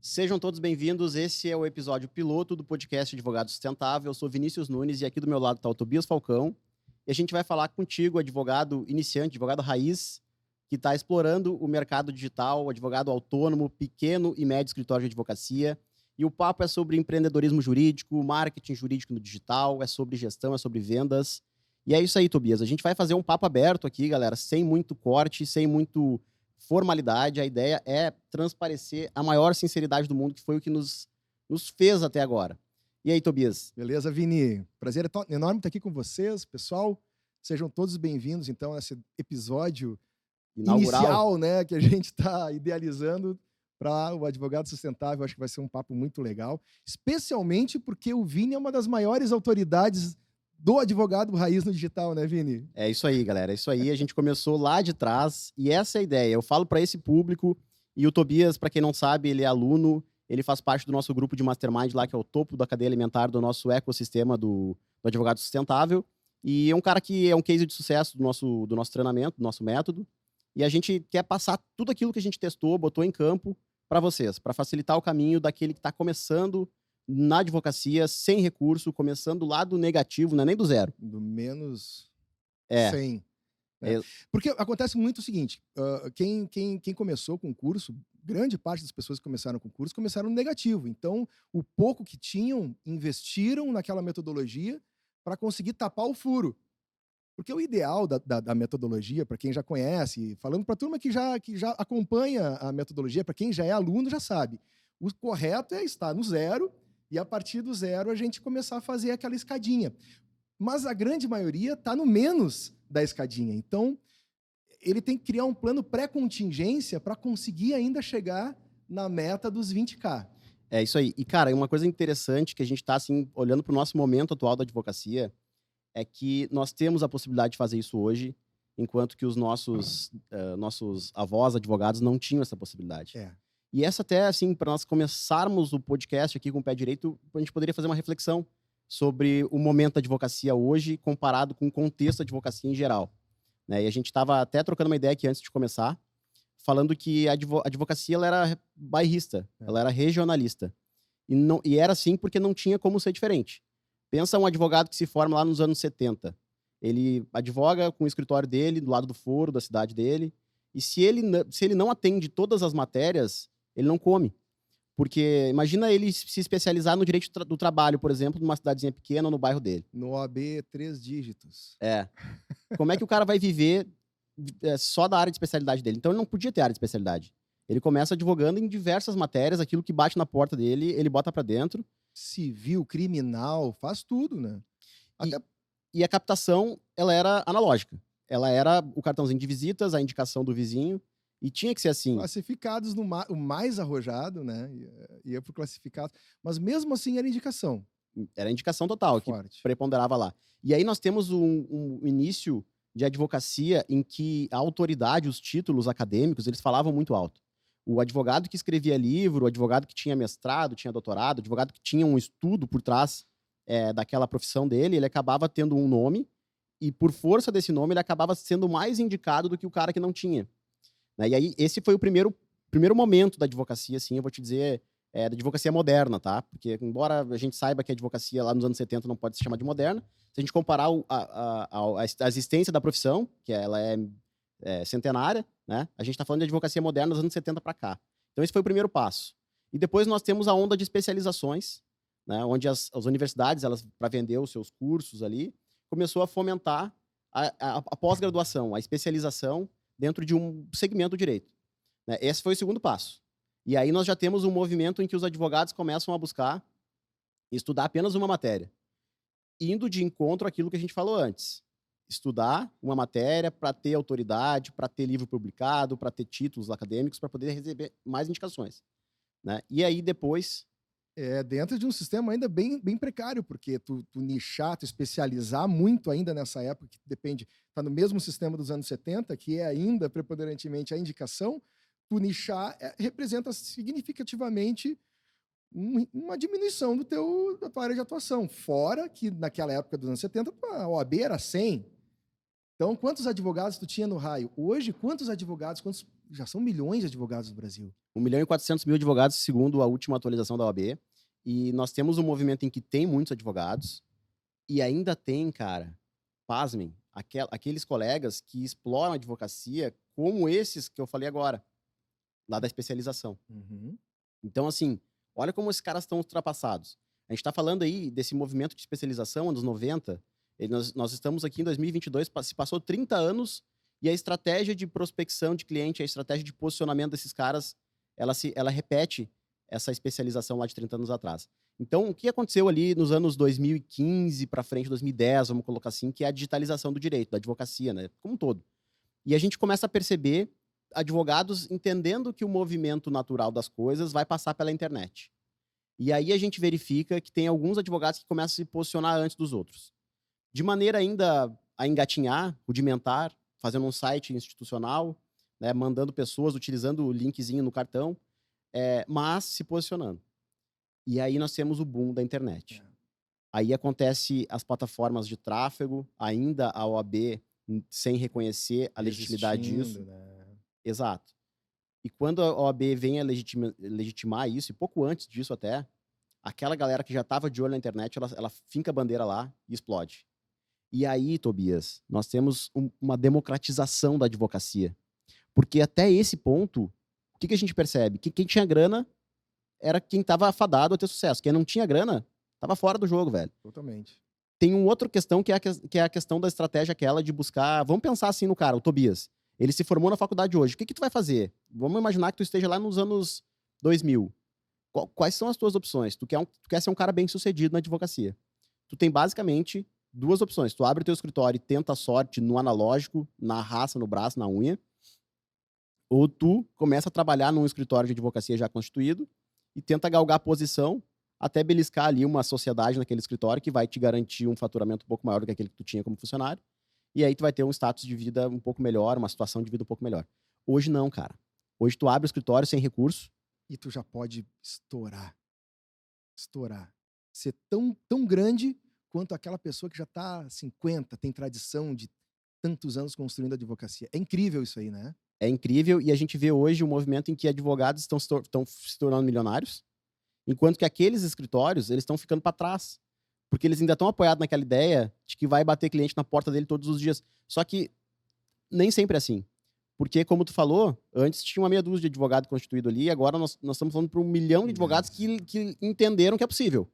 Sejam todos bem-vindos. Esse é o episódio piloto do podcast Advogado Sustentável. Eu sou Vinícius Nunes e aqui do meu lado está o Tobias Falcão. E a gente vai falar contigo, advogado iniciante, advogado raiz, que está explorando o mercado digital, advogado autônomo, pequeno e médio escritório de advocacia. E o papo é sobre empreendedorismo jurídico, marketing jurídico no digital, é sobre gestão, é sobre vendas. E é isso aí, Tobias. A gente vai fazer um papo aberto aqui, galera, sem muito corte, sem muito formalidade. A ideia é transparecer a maior sinceridade do mundo, que foi o que nos fez até agora. E aí, Tobias? Beleza, Vini? Prazer enorme estar aqui com vocês, pessoal. Sejam todos bem-vindos, então, a esse episódio inicial, né, que a gente está idealizando para o Advogado Sustentável. Acho que vai ser um papo muito legal, especialmente porque o Vini é uma das maiores autoridades do advogado raiz no digital, né, Vini? É isso aí, galera. É isso aí. A gente começou lá de trás e essa é a ideia. Eu falo para esse público e o Tobias, para quem não sabe, ele é aluno, ele faz parte do nosso grupo de mastermind lá, que é o topo da cadeia alimentar do nosso ecossistema do Advogado Sustentável. E é um cara que é um case de sucesso do nosso treinamento, do nosso método. E a gente quer passar tudo aquilo que a gente testou, botou em campo para vocês, para facilitar o caminho daquele que está começando na advocacia, sem recurso, começando lá do negativo, não é nem do zero. Do menos 100. Né? Porque acontece muito o seguinte, quem começou com o curso, grande parte das pessoas que começaram com o curso começaram no negativo. Então, o pouco que tinham, investiram naquela metodologia para conseguir tapar o furo. Porque o ideal da metodologia, para quem já conhece, falando para a turma que já acompanha a metodologia, para quem já é aluno, já sabe. O correto é estar no zero e, a partir do zero, a gente começar a fazer aquela escadinha. Mas a grande maioria está no menos da escadinha. Então, ele tem que criar um plano pré-contingência para conseguir ainda chegar na meta dos 20K. É isso aí. E, cara, uma coisa interessante que a gente está, assim, olhando para o nosso momento atual da advocacia, é que nós temos a possibilidade de fazer isso hoje, enquanto que os nossos avós advogados não tinham essa possibilidade. E essa até, assim, para nós começarmos o podcast aqui com o pé direito, a gente poderia fazer uma reflexão sobre o momento da advocacia hoje comparado com o contexto da advocacia em geral. Né? E a gente estava até trocando uma ideia aqui antes de começar, falando que a advocacia ela era bairrista, ela era regionalista. E era assim porque não tinha como ser diferente. Pensa um advogado que se forma lá nos anos 70. Ele advoga com o escritório dele, do lado do foro da cidade dele, e se ele não atende todas as matérias, ele não come. Porque imagina ele se especializar no direito do trabalho, por exemplo, numa cidadezinha pequena ou no bairro dele. No OAB 3 dígitos. Como é que o cara vai viver só da área de especialidade dele? Então ele não podia ter área de especialidade. Ele começa advogando em diversas matérias, aquilo que bate na porta dele, ele bota para dentro. Civil, criminal, faz tudo, né? E a captação, ela era analógica. Ela era o cartãozinho de visitas, a indicação do vizinho. E tinha que ser assim. Classificados o mais arrojado, né? Ia pro classificado. Mas mesmo assim era indicação. Era indicação total, forte, que preponderava lá. E aí nós temos um início de advocacia em que a autoridade, os títulos acadêmicos, eles falavam muito alto. O advogado que escrevia livro, o advogado que tinha mestrado, tinha doutorado, o advogado que tinha um estudo por trás daquela profissão dele, ele acabava tendo um nome e, por força desse nome, ele acabava sendo mais indicado do que o cara que não tinha. E aí, esse foi o primeiro momento da advocacia, assim, eu vou te dizer, da advocacia moderna, tá? Porque, embora a gente saiba que a advocacia lá nos anos 70 não pode se chamar de moderna, se a gente comparar a existência da profissão, que ela é centenária, né? A gente está falando de advocacia moderna dos anos 70 para cá. Então, esse foi o primeiro passo. E depois nós temos a onda de especializações, né? Onde as universidades, elas, para vender os seus cursos ali, começou a fomentar a pós-graduação, a especialização dentro de um segmento do direito. Né? Esse foi o segundo passo. E aí nós já temos um movimento em que os advogados começam a buscar estudar apenas uma matéria, indo de encontro àquilo que a gente falou antes. Estudar uma matéria para ter autoridade, para ter livro publicado, para ter títulos acadêmicos, para poder receber mais indicações. Né? E aí depois... dentro de um sistema ainda bem precário, porque tu nichar, tu especializar muito ainda nessa época, que depende, está no mesmo sistema dos anos 70, que é ainda preponderantemente a indicação, tu nichar representa significativamente uma diminuição da tua área de atuação. Fora que naquela época dos anos 70, a OAB era 100. Então, quantos advogados tu tinha no raio? Hoje, quantos advogados, quantos já são milhões de advogados no Brasil. 1.400.000 advogados, segundo a última atualização da OAB. E nós temos um movimento em que tem muitos advogados e ainda tem, cara, pasmem, aqueles colegas que exploram a advocacia como esses que eu falei agora, lá da especialização. Uhum. Então, assim, olha como esses caras estão ultrapassados. A gente está falando aí desse movimento de especialização, anos 90. Nós estamos aqui em 2022, se passou 30 anos e a estratégia de prospecção de cliente, a estratégia de posicionamento desses caras, ela repete essa especialização lá de 30 anos atrás. Então, o que aconteceu ali nos anos 2015 para frente, 2010, vamos colocar assim, que é a digitalização do direito, da advocacia, né, como um todo. E a gente começa a perceber advogados entendendo que o movimento natural das coisas vai passar pela internet. E aí a gente verifica que tem alguns advogados que começam a se posicionar antes dos outros. De maneira ainda a engatinhar, rudimentar, fazendo um site institucional, né, mandando pessoas, utilizando o linkzinho no cartão, mas se posicionando. E aí nós temos o boom da internet. Aí acontece as plataformas de tráfego, ainda a OAB sem reconhecer a legitimidade disso. Né? Exato. E quando a OAB vem a legitimar isso, e pouco antes disso até, aquela galera que já estava de olho na internet, ela finca a bandeira lá e explode. E aí, Tobias, nós temos uma democratização da advocacia. Porque até esse ponto, o que a gente percebe? Que quem tinha grana era quem estava afadado a ter sucesso. Quem não tinha grana, estava fora do jogo, velho. Totalmente. Tem uma outra questão que é a questão da estratégia aquela de buscar... Vamos pensar assim no cara, o Tobias. Ele se formou na faculdade hoje. O que tu vai fazer? Vamos imaginar que tu esteja lá nos anos 2000. Quais são as tuas opções? Tu quer ser um cara bem sucedido na advocacia. Tu tem basicamente duas opções. Tu abre o teu escritório e tenta a sorte no analógico, na raça, no braço, na unha. Ou tu começa a trabalhar num escritório de advocacia já constituído e tenta galgar a posição até beliscar ali uma sociedade naquele escritório que vai te garantir um faturamento um pouco maior do que aquele que tu tinha como funcionário. E aí tu vai ter um status de vida um pouco melhor, uma situação de vida um pouco melhor. Hoje não, cara. Hoje tu abre o escritório sem recurso. E tu já pode estourar. Estourar. Ser tão grande quanto aquela pessoa que já está 50, tem tradição de tantos anos construindo a advocacia. É incrível isso aí, né? É incrível, e a gente vê hoje um movimento em que advogados estão se tornando milionários, enquanto que aqueles escritórios, eles estão ficando para trás. Porque eles ainda estão apoiados naquela ideia de que vai bater cliente na porta dele todos os dias. Só que nem sempre é assim. Porque, como tu falou, antes tinha uma meia dúzia de advogado constituído ali, agora nós estamos falando para 1 milhão de advogados que entenderam que é possível.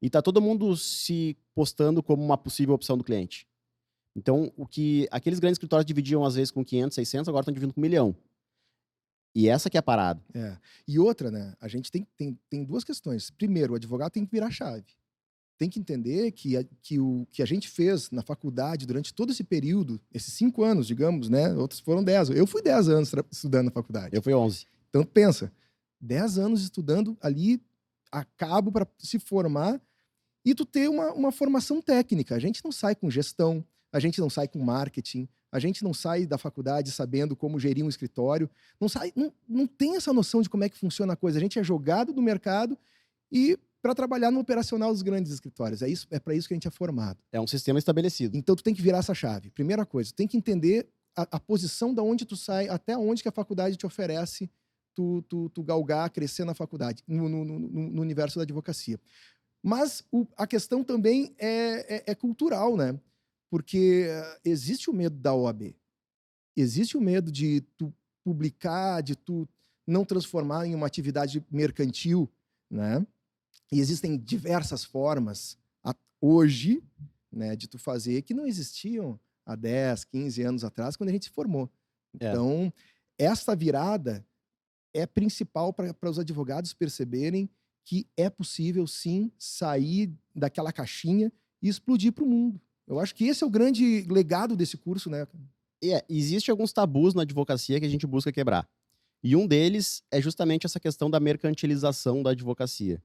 E tá todo mundo se postando como uma possível opção do cliente. Então, o que aqueles grandes escritórios dividiam às vezes com 500, 600, agora estão dividindo com 1 milhão. E essa que é a parada. E outra, né? A gente tem duas questões. Primeiro, o advogado tem que virar chave. Tem que entender que o que a gente fez na faculdade durante todo esse período, esses 5 anos, digamos, né? Outros foram 10. Eu fui 10 anos estudando na faculdade. Eu fui 11. Então, pensa, 10 anos estudando ali a cabo para se formar e tu ter uma formação técnica. A gente não sai com gestão, a gente não sai com marketing, a gente não sai da faculdade sabendo como gerir um escritório, não tem essa noção de como é que funciona a coisa. A gente é jogado do mercado e para trabalhar no operacional dos grandes escritórios. É para isso que a gente é formado. É um sistema estabelecido. Então, tu tem que virar essa chave. Primeira coisa, tu tem que entender a posição da onde tu sai, até onde que a faculdade te oferece tu galgar, crescer na faculdade, no universo da advocacia. Mas a questão também é cultural, né? Porque existe o medo da OAB. Existe o medo de tu publicar, de tu não transformar em uma atividade mercantil, né? E existem diversas formas hoje, né, de tu fazer que não existiam há 10, 15 anos atrás, quando a gente se formou. Então, essa virada é principal para os advogados perceberem que é possível, sim, sair daquela caixinha e explodir para o mundo. Eu acho que esse é o grande legado desse curso, né? Existe alguns tabus na advocacia que a gente busca quebrar. E um deles é justamente essa questão da mercantilização da advocacia.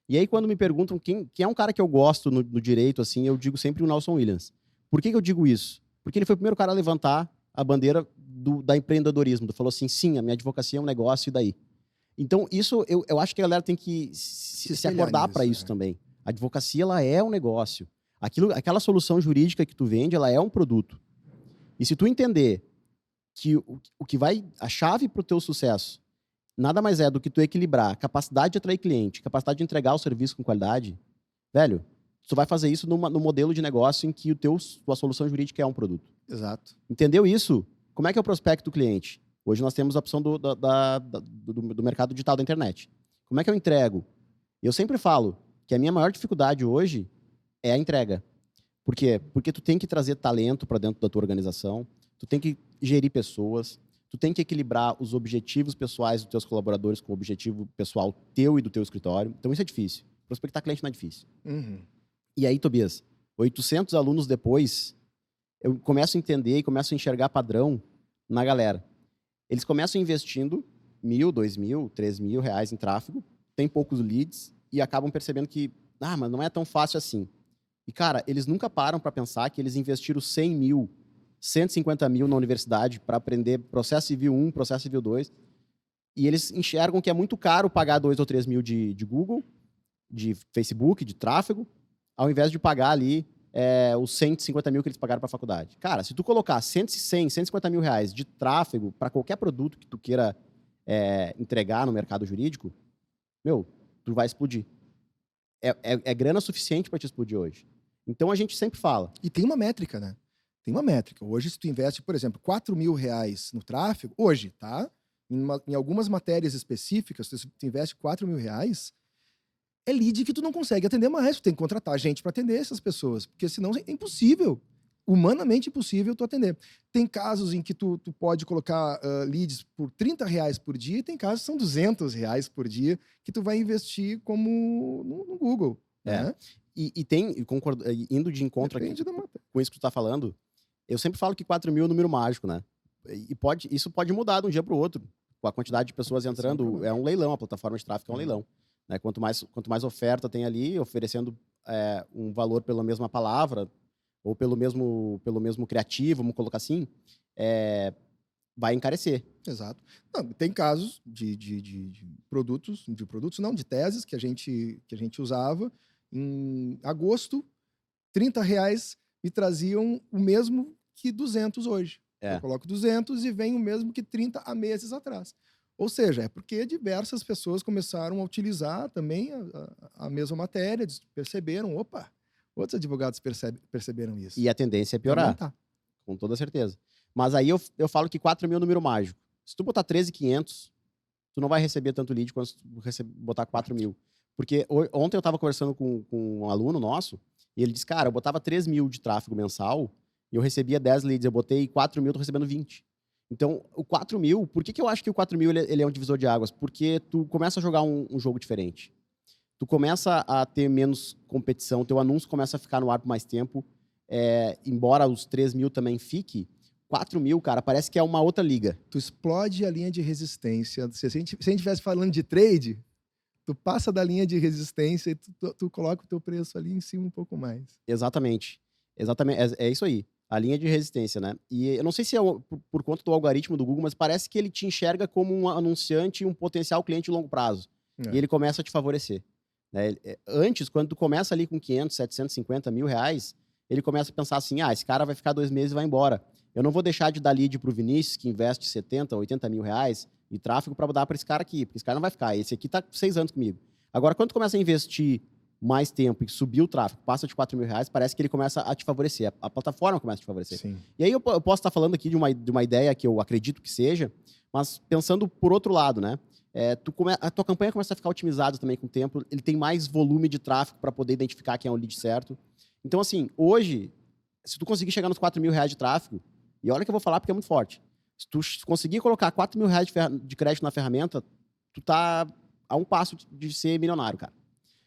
E aí, quando me perguntam quem é um cara que eu gosto no direito, assim, eu digo sempre o Nelson Williams. Por que eu digo isso? Porque ele foi o primeiro cara a levantar a bandeira da empreendedorismo. Falou assim, sim, a minha advocacia é um negócio, e daí? Então, isso, eu acho que a galera tem que se acordar para isso também. A advocacia, ela é um negócio. Aquela solução jurídica que tu vende, ela é um produto. E se tu entender que o que vai... A chave pro teu sucesso nada mais é do que tu equilibrar a capacidade de atrair cliente, capacidade de entregar o serviço com qualidade. Velho, tu vai fazer isso no modelo de negócio em que tua solução jurídica é um produto. Exato. Entendeu isso? Como é que é o prospecto do cliente? Hoje nós temos a opção do mercado digital da internet. Como é que eu entrego? Eu sempre falo que a minha maior dificuldade hoje é a entrega. Por quê? Porque tu tem que trazer talento para dentro da tua organização, tu tem que gerir pessoas, tu tem que equilibrar os objetivos pessoais dos teus colaboradores com o objetivo pessoal teu e do teu escritório. Então isso é difícil. Prospectar cliente não é difícil. Uhum. E aí, Tobias, 800 alunos depois, eu começo a entender e começo a enxergar padrão na galera. Eles começam investindo 1.000, 2.000, 3.000 reais em tráfego, tem poucos leads e acabam percebendo que, mas não é tão fácil assim. E, cara, eles nunca param para pensar que eles investiram 100 mil, 150 mil na universidade para aprender processo civil 1, processo civil 2, e eles enxergam que é muito caro pagar 2 ou 3 mil de Google, de Facebook, de tráfego, ao invés de pagar ali os 150 mil que eles pagaram para a faculdade. Cara, se tu colocar 100, 150 mil reais de tráfego para qualquer produto que tu queira entregar no mercado jurídico, tu vai explodir. É grana suficiente para te explodir hoje. Então, a gente sempre fala. E tem uma métrica, né? Tem uma métrica. Hoje, se tu investe, por exemplo, 4 mil reais no tráfego, hoje, tá? Em algumas matérias específicas, se tu investe 4 mil reais, é lead que tu não consegue atender mais. Tu tem que contratar gente para atender essas pessoas, porque senão é impossível. Humanamente impossível tu atender. Tem casos em que tu pode colocar leads por 30 reais por dia, e tem casos que são 200 reais por dia que tu vai investir como no Google. Né? E indo de encontro aqui com isso que tu tá falando, eu sempre falo que 4 mil é um número mágico, né? E isso pode mudar de um dia para o outro. Com a quantidade de pessoas entrando, é um leilão, a plataforma de tráfego é um leilão. Né? Quanto mais oferta tem ali, oferecendo um valor pela mesma palavra, ou pelo mesmo criativo, vamos colocar assim, vai encarecer. Exato. Não, tem casos de teses que a gente usava. Em agosto, 30 reais me traziam o mesmo que 200 hoje. Eu coloco 200 e vem o mesmo que 30 há meses atrás. Ou seja, é porque diversas pessoas começaram a utilizar também a mesma matéria, perceberam, outros advogados perceberam isso. E a tendência é piorar, com toda certeza. Mas aí eu falo que 4 mil é um número mágico. Se tu botar 13.500, tu não vai receber tanto lead quanto se tu botar 4 mil. Porque ontem eu estava conversando com um aluno nosso, e ele disse, cara, eu botava 3 mil de tráfego mensal, e eu recebia 10 leads, eu botei 4 mil, tô recebendo 20. Então, o 4 mil, por que eu acho que o 4 mil ele é um divisor de águas? Porque tu começa a jogar um jogo diferente. Tu começa a ter menos competição, teu anúncio começa a ficar no ar por mais tempo, embora os 3 mil também fique, 4 mil, cara, parece que é uma outra liga. Tu explode a linha de resistência. Se a gente estivesse falando de trade, tu passa da linha de resistência e tu coloca o teu preço ali em cima um pouco mais. Exatamente. É isso aí. A linha de resistência, né? E eu não sei se é por conta do algoritmo do Google, mas parece que ele te enxerga como um anunciante e um potencial cliente de longo prazo. E ele começa a te favorecer. Né? Antes, quando tu começa ali com 500, 750 mil reais, ele começa a pensar assim, esse cara vai ficar 2 meses e vai embora. Eu não vou deixar de dar lead pro Vinícius, que investe 70, 80 mil reais de tráfego para dar para esse cara aqui, porque esse cara não vai ficar. Esse aqui tá 6 anos comigo. Agora, quando tu começa a investir mais tempo e subir o tráfego, passa de 4 mil reais, parece que ele começa a te favorecer. A plataforma começa a te favorecer. Sim. E aí eu posso estar falando aqui de uma ideia que eu acredito que seja, mas pensando por outro lado, né? A tua campanha começa a ficar otimizada também com o tempo, ele tem mais volume de tráfego para poder identificar quem é o lead certo. Então, assim, hoje, se tu conseguir chegar nos 4 mil reais de tráfego, e olha que eu vou falar porque é muito forte, se tu conseguir colocar 4 mil reais de crédito na ferramenta, tu tá a um passo de ser milionário, cara.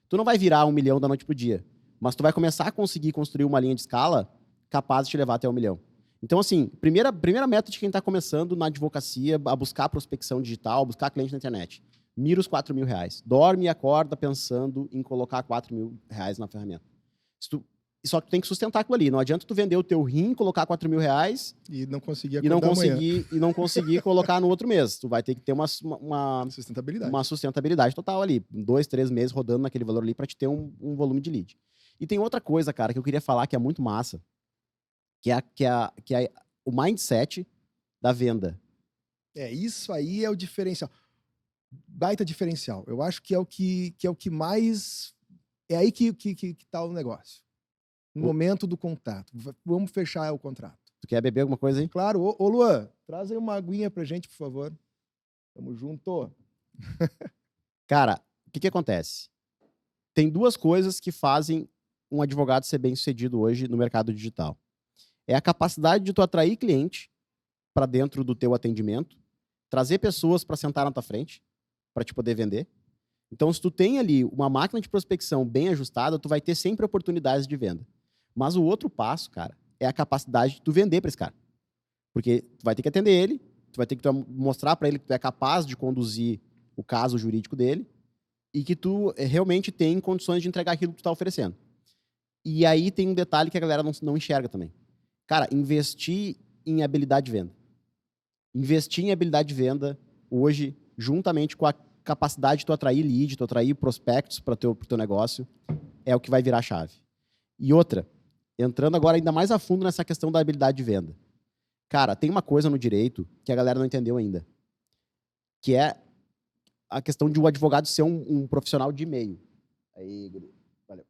Tu não vai virar 1 milhão da noite pro dia, mas tu vai começar a conseguir construir uma linha de escala capaz de te levar até 1 milhão. Então, assim, primeira meta de quem está começando na advocacia, a buscar prospecção digital, buscar cliente na internet. Mira os 4 mil reais. Dorme e acorda pensando em colocar 4 mil reais na ferramenta. Só que tu tem que sustentar aquilo ali. Não adianta tu vender o teu rim, colocar 4 mil reais e não conseguir colocar no outro mês. Tu vai ter que ter uma sustentabilidade. Uma sustentabilidade total ali. 2, 3 meses rodando naquele valor ali para te ter um volume de lead. E tem outra coisa, cara, que eu queria falar que é muito massa, que é o mindset da venda. Isso aí é o diferencial. Baita diferencial. Eu acho que é o que mais... É aí que tá o negócio. No momento do contato. Vamos fechar o contrato. Tu quer beber alguma coisa aí? Claro. Ô Luan, traz aí uma aguinha pra gente, por favor. Tamo junto. Cara, o que acontece? Tem duas coisas que fazem um advogado ser bem-sucedido hoje no mercado digital. É a capacidade de tu atrair cliente para dentro do teu atendimento, trazer pessoas para sentar na tua frente, para te poder vender. Então, se tu tem ali uma máquina de prospecção bem ajustada, tu vai ter sempre oportunidades de venda. Mas o outro passo, cara, é a capacidade de tu vender para esse cara. Porque tu vai ter que atender ele, tu vai ter que mostrar para ele que tu é capaz de conduzir o caso jurídico dele e que tu realmente tem condições de entregar aquilo que tu está oferecendo. E aí tem um detalhe que a galera não enxerga também. Cara, investir em habilidade de venda. Investir em habilidade de venda hoje, juntamente com a capacidade de tu atrair lead, tu atrair prospectos para o teu negócio, é o que vai virar a chave. E outra, entrando agora ainda mais a fundo nessa questão da habilidade de venda. Cara, tem uma coisa no direito que a galera não entendeu ainda, que é a questão de o advogado ser um profissional de e-mail. Aí, valeu.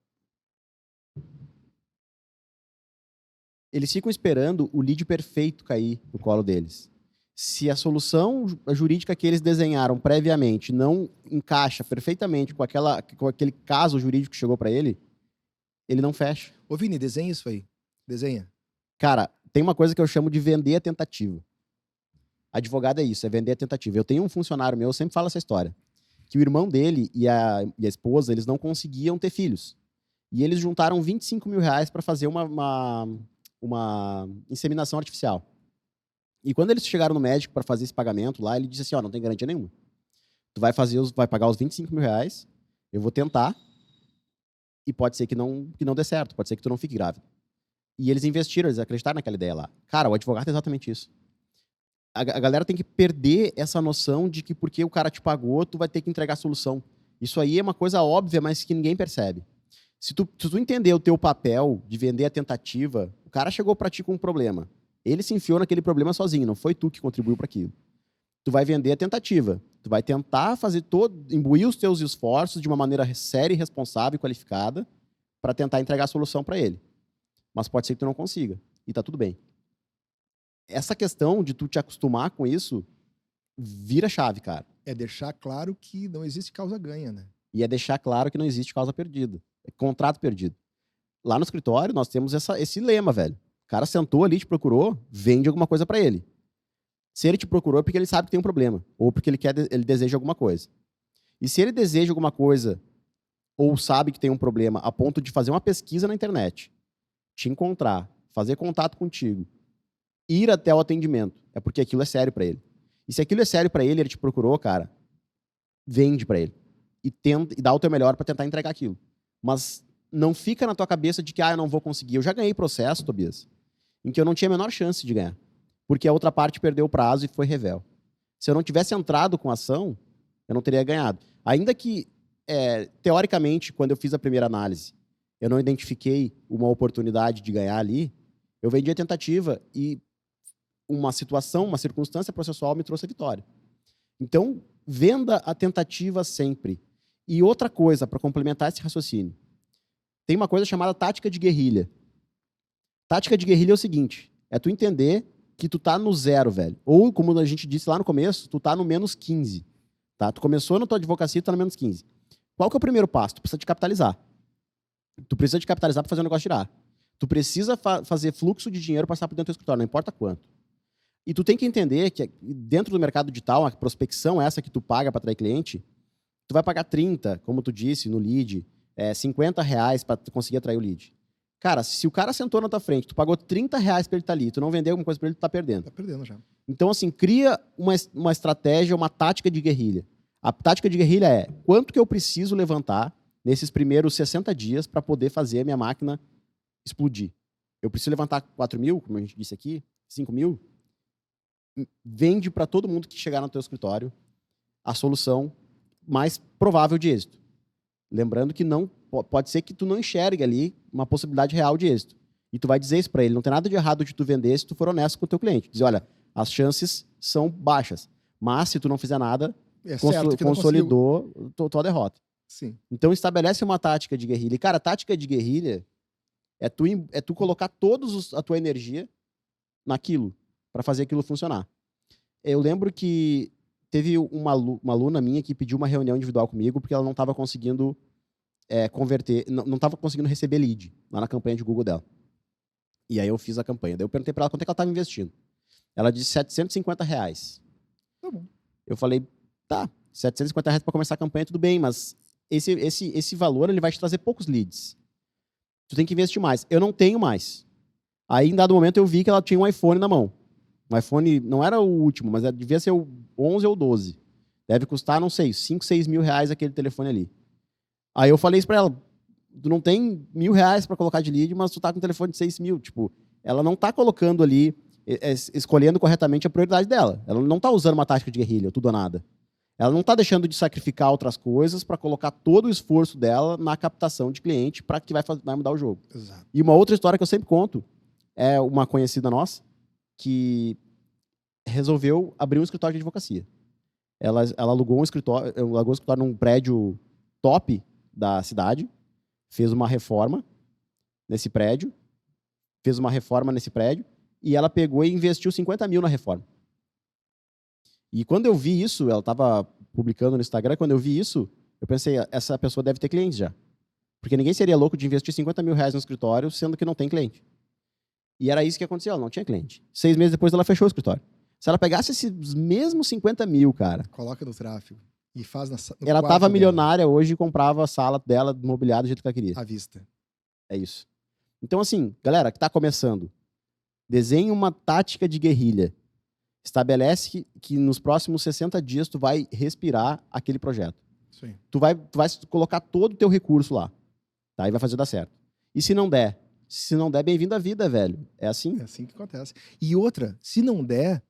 Eles ficam esperando o lead perfeito cair no colo deles. Se a solução jurídica que eles desenharam previamente não encaixa perfeitamente com aquele caso jurídico que chegou para ele, ele não fecha. Ô, Vini, desenha isso aí. Desenha. Cara, tem uma coisa que eu chamo de vender a tentativa. Advogado é isso, é vender a tentativa. Eu tenho um funcionário meu, eu sempre falo essa história, que o irmão dele e a esposa, eles não conseguiam ter filhos. E eles juntaram 25 mil reais para fazer uma inseminação artificial. E quando eles chegaram no médico para fazer esse pagamento lá, ele disse assim, não tem garantia nenhuma. Tu vai pagar os 25 mil reais, eu vou tentar, e pode ser que não dê certo, pode ser que tu não fique grávida. E eles investiram, eles acreditaram naquela ideia lá. Cara, o advogado é exatamente isso. A galera tem que perder essa noção de que porque o cara te pagou, tu vai ter que entregar a solução. Isso aí é uma coisa óbvia, mas que ninguém percebe. Se tu entender o teu papel de vender a tentativa, o cara chegou para ti com um problema. Ele se enfiou naquele problema sozinho, não foi tu que contribuiu para aquilo. Tu vai vender a tentativa. Tu vai tentar imbuir os teus esforços de uma maneira séria, responsável e qualificada para tentar entregar a solução para ele. Mas pode ser que tu não consiga. E tá tudo bem. Essa questão de tu te acostumar com isso vira chave, cara. É deixar claro que não existe causa ganha, né? E é deixar claro que não existe causa perdida. É contrato perdido. Lá no escritório, nós temos esse lema, velho. O cara sentou ali, te procurou, vende alguma coisa para ele. Se ele te procurou é porque ele sabe que tem um problema. Ou porque ele deseja alguma coisa. E se ele deseja alguma coisa ou sabe que tem um problema a ponto de fazer uma pesquisa na internet, te encontrar, fazer contato contigo, ir até o atendimento, é porque aquilo é sério para ele. E se aquilo é sério para ele, ele te procurou, cara, vende para ele. E dá o teu melhor para tentar entregar aquilo. Mas não fica na tua cabeça de que, eu não vou conseguir. Eu já ganhei processo, Tobias, em que eu não tinha a menor chance de ganhar. Porque a outra parte perdeu o prazo e foi revel. Se eu não tivesse entrado com a ação, eu não teria ganhado. Ainda que, teoricamente, quando eu fiz a primeira análise, eu não identifiquei uma oportunidade de ganhar ali, eu vendi a tentativa e uma circunstância processual me trouxe a vitória. Então, venda a tentativa sempre. E outra coisa, para complementar esse raciocínio, tem uma coisa chamada tática de guerrilha. Tática de guerrilha é o seguinte, é tu entender que tu tá no zero, velho. Ou, como a gente disse lá no começo, tu tá no menos 15. Tá? Tu começou na tua advocacia, tu tá no menos 15. Qual que é o primeiro passo? Tu precisa te capitalizar. Tu precisa te capitalizar para fazer o negócio girar. Tu precisa fazer fluxo de dinheiro passar por dentro do teu escritório, não importa quanto. E tu tem que entender que dentro do mercado digital, a prospecção essa que tu paga para atrair cliente, tu vai pagar 30, como tu disse, no lead, 50 reais para conseguir atrair o lead. Cara, se o cara sentou na tua frente, tu pagou 30 reais para ele estar ali, tu não vendeu alguma coisa para ele, tu tá perdendo. Tá perdendo já. Então, assim, cria uma estratégia, uma tática de guerrilha. A tática de guerrilha é quanto que eu preciso levantar nesses primeiros 60 dias para poder fazer a minha máquina explodir. Eu preciso levantar 4 mil, como a gente disse aqui, 5 mil. Vende para todo mundo que chegar no teu escritório a solução mais provável de êxito. Lembrando que não pode ser que tu não enxergue ali uma possibilidade real de êxito. E tu vai dizer isso para ele. Não tem nada de errado de tu vender se tu for honesto com o teu cliente. Dizer, olha, as chances são baixas. Mas se tu não fizer nada, É certo que não conseguiu. consolidou tua derrota. Sim. Então estabelece uma tática de guerrilha. E, cara, a tática de guerrilha é tu colocar a tua energia naquilo, para fazer aquilo funcionar. Eu lembro que teve uma aluna minha que pediu uma reunião individual comigo porque ela não estava conseguindo converter, não estava conseguindo receber lead lá na campanha de Google dela. E aí eu fiz a campanha. Daí eu perguntei para ela quanto é que ela estava investindo. Ela disse R$750. Tá bom. Eu falei, tá, R$750 para começar a campanha, tudo bem, mas esse valor ele vai te trazer poucos leads. Tu tem que investir mais. Eu não tenho mais. Aí, em dado momento, eu vi que ela tinha um iPhone na mão. Um iPhone não era o último, mas devia ser o 11 ou 12. Deve custar, não sei, 5, 6 mil reais aquele telefone ali. Aí eu falei isso pra ela, tu não tem R$1.000 pra colocar de lead, mas tu tá com um telefone de 6 mil. Tipo, ela não tá colocando ali, escolhendo corretamente a prioridade dela. Ela não tá usando uma tática de guerrilha, tudo ou nada. Ela não tá deixando de sacrificar outras coisas pra colocar todo o esforço dela na captação de cliente para que vai mudar o jogo. Exato. E uma outra história que eu sempre conto é uma conhecida nossa que resolveu abrir um escritório de advocacia. Ela alugou um escritório num prédio top da cidade, fez uma reforma nesse prédio, e ela pegou e investiu 50 mil na reforma. E quando eu vi isso, ela estava publicando no Instagram, quando eu vi isso, eu pensei, essa pessoa deve ter clientes já. Porque ninguém seria louco de investir 50 mil reais no escritório, sendo que não tem cliente. E era isso que aconteceu, ela não tinha cliente. 6 meses depois ela fechou o escritório. Se ela pegasse esses mesmos 50 mil, cara... Coloca no tráfego e faz no ela quarto tava dela, milionária hoje e comprava a sala dela mobiliada do jeito que ela queria. à vista. É isso. Então, assim, galera que tá começando, desenhe uma tática de guerrilha. Estabelece que nos próximos 60 dias tu vai respirar aquele projeto. Sim. Tu vai colocar todo o teu recurso lá. Tá? E vai fazer dar certo. E se não der, bem-vindo à vida, velho. É assim. É assim que acontece. E outra, se não der,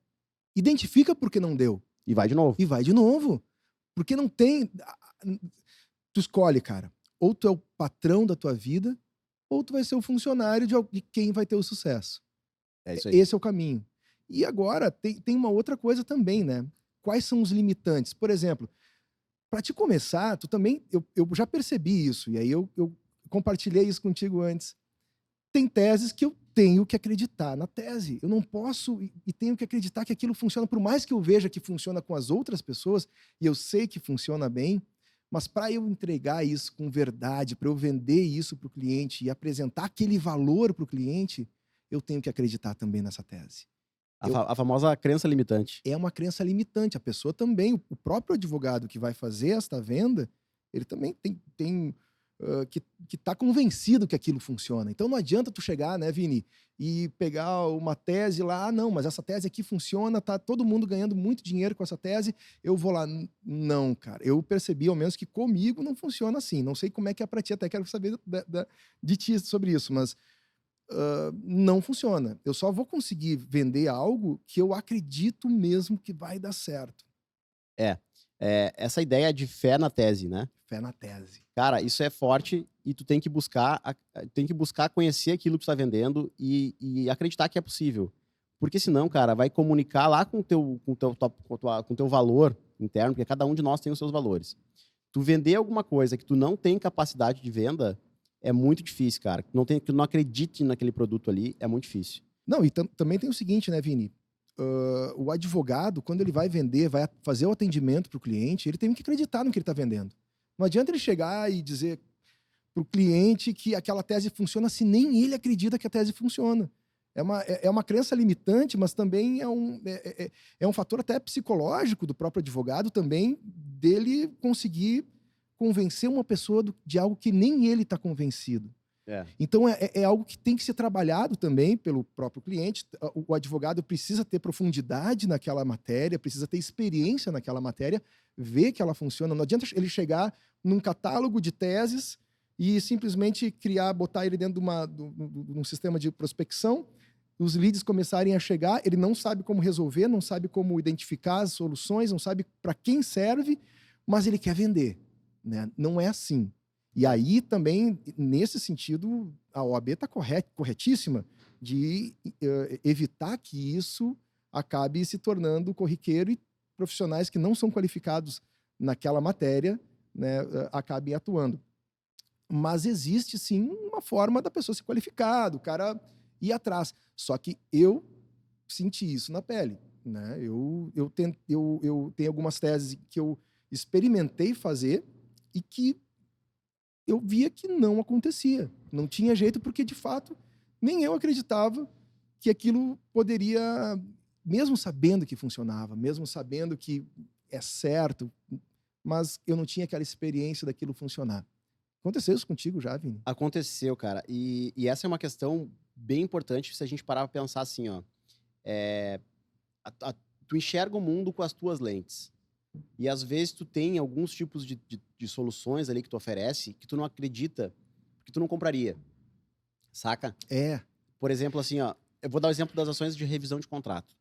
identifica por que não deu. E vai de novo. E vai de novo. Porque não tem... Tu escolhe, cara. Ou tu é o patrão da tua vida, ou tu vai ser o funcionário de quem vai ter o sucesso. É isso aí. Esse é o caminho. E agora, tem uma outra coisa também, né? Quais são os limitantes? Por exemplo, para te começar, tu também... Eu já percebi isso, e aí eu compartilhei isso contigo antes. Tem teses que eu tenho que acreditar na tese. Eu não posso e tenho que acreditar que aquilo funciona, por mais que eu veja que funciona com as outras pessoas, e eu sei que funciona bem, mas para eu entregar isso com verdade, para eu vender isso para o cliente e apresentar aquele valor para o cliente, eu tenho que acreditar também nessa tese. A famosa crença limitante. É uma crença limitante. A pessoa também, o próprio advogado que vai fazer esta venda, ele também tem que tá convencido que aquilo funciona. Então não adianta tu chegar, né, Vini, e pegar uma tese lá, não, mas essa tese aqui funciona, tá todo mundo ganhando muito dinheiro com essa tese, eu vou lá. Não, cara, eu percebi ao menos que comigo não funciona assim. Não sei como é que é pra ti, até quero saber de ti sobre isso, mas não funciona. Eu só vou conseguir vender algo que eu acredito mesmo que vai dar certo. Essa ideia de fé na tese, né? Fé na tese. Cara, isso é forte e tu tem que buscar conhecer aquilo que tu está vendendo e acreditar que é possível. Porque senão, cara, vai comunicar lá com o teu valor interno, porque cada um de nós tem os seus valores. Tu vender alguma coisa que tu não tem capacidade de venda é muito difícil, cara. Que tu não acredite naquele produto ali, é muito difícil. Não, e também tem o seguinte, né, Vini? O advogado, quando ele vai vender, vai fazer o atendimento para o cliente, ele tem que acreditar no que ele está vendendo. Não adianta ele chegar e dizer para o cliente que aquela tese funciona se nem ele acredita que a tese funciona. É uma crença limitante, mas também é um fator até psicológico do próprio advogado também, dele conseguir convencer uma pessoa de algo que nem ele está convencido. Então, é algo que tem que ser trabalhado também pelo próprio cliente. O advogado precisa ter profundidade naquela matéria, precisa ter experiência naquela matéria, ver que ela funciona. Não adianta ele chegar num catálogo de teses e simplesmente botar ele dentro de um sistema de prospecção, os leads começarem a chegar, ele não sabe como resolver, não sabe como identificar as soluções, não sabe para quem serve, mas ele quer vender. Né? Não é assim. E aí também, nesse sentido, a OAB está corretíssima de evitar que isso acabe se tornando corriqueiro e profissionais que não são qualificados naquela matéria, né, acabem atuando. Mas existe sim uma forma da pessoa se qualificar, do cara ir atrás. Só que eu senti isso na pele, né? Eu tenho algumas teses que eu experimentei fazer e que eu via que não acontecia. Não tinha jeito, porque de fato nem eu acreditava que aquilo poderia, mesmo sabendo que funcionava, mesmo sabendo que é certo, mas eu não tinha aquela experiência daquilo funcionar. Aconteceu isso contigo já, Vini? Aconteceu, cara. E essa é uma questão bem importante se a gente parar pra pensar assim, ó. É, tu enxerga o mundo com as tuas lentes. E às vezes tu tem alguns tipos de soluções ali que tu oferece que tu não acredita, que tu não compraria. Saca? É. Por exemplo, assim, ó. Eu vou dar o exemplo das ações de revisão de contrato.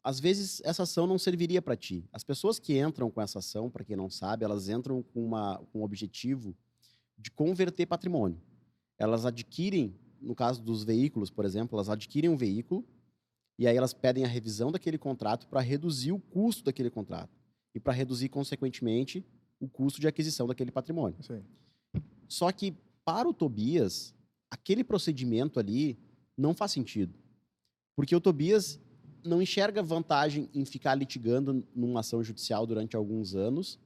Às vezes essa ação não serviria para ti. As pessoas que entram com essa ação, para quem não sabe, elas entram com um objetivo de converter patrimônio. Elas adquirem, no caso dos veículos, por exemplo, elas adquirem um veículo e aí elas pedem a revisão daquele contrato para reduzir o custo daquele contrato e para reduzir, consequentemente, o custo de aquisição daquele patrimônio. Isso aí. Só que, para o Tobias, aquele procedimento ali não faz sentido. Porque o Tobias não enxerga vantagem em ficar litigando numa ação judicial durante alguns anos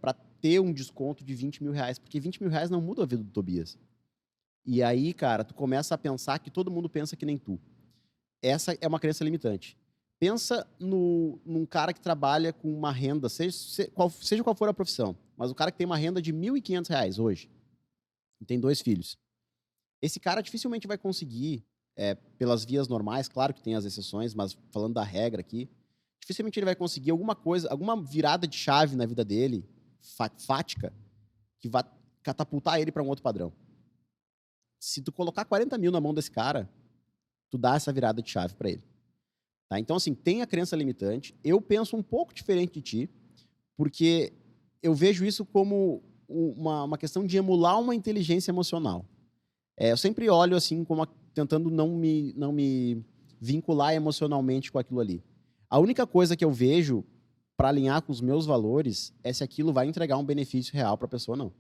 para ter um desconto de 20 mil reais. Porque 20 mil reais não muda a vida do Tobias. E aí, cara, tu começa a pensar que todo mundo pensa que nem tu. Essa é uma crença limitante. Pensa num cara que trabalha com uma renda, seja qual for a profissão, mas o cara que tem uma renda de R$ 1.500 hoje, e tem 2 filhos. Esse cara dificilmente vai conseguir, pelas vias normais, claro que tem as exceções, mas falando da regra aqui, dificilmente ele vai conseguir alguma coisa, alguma virada de chave na vida dele, fática, que vai catapultar ele para um outro padrão. Se tu colocar 40 mil na mão desse cara, tu dá essa virada de chave para ele. Tá? Então, assim, tem a crença limitante. Eu penso um pouco diferente de ti, porque eu vejo isso como uma questão de emular uma inteligência emocional. Eu sempre olho assim, como tentando não me vincular emocionalmente com aquilo ali. A única coisa que eu vejo para alinhar com os meus valores é se aquilo vai entregar um benefício real para a pessoa ou não.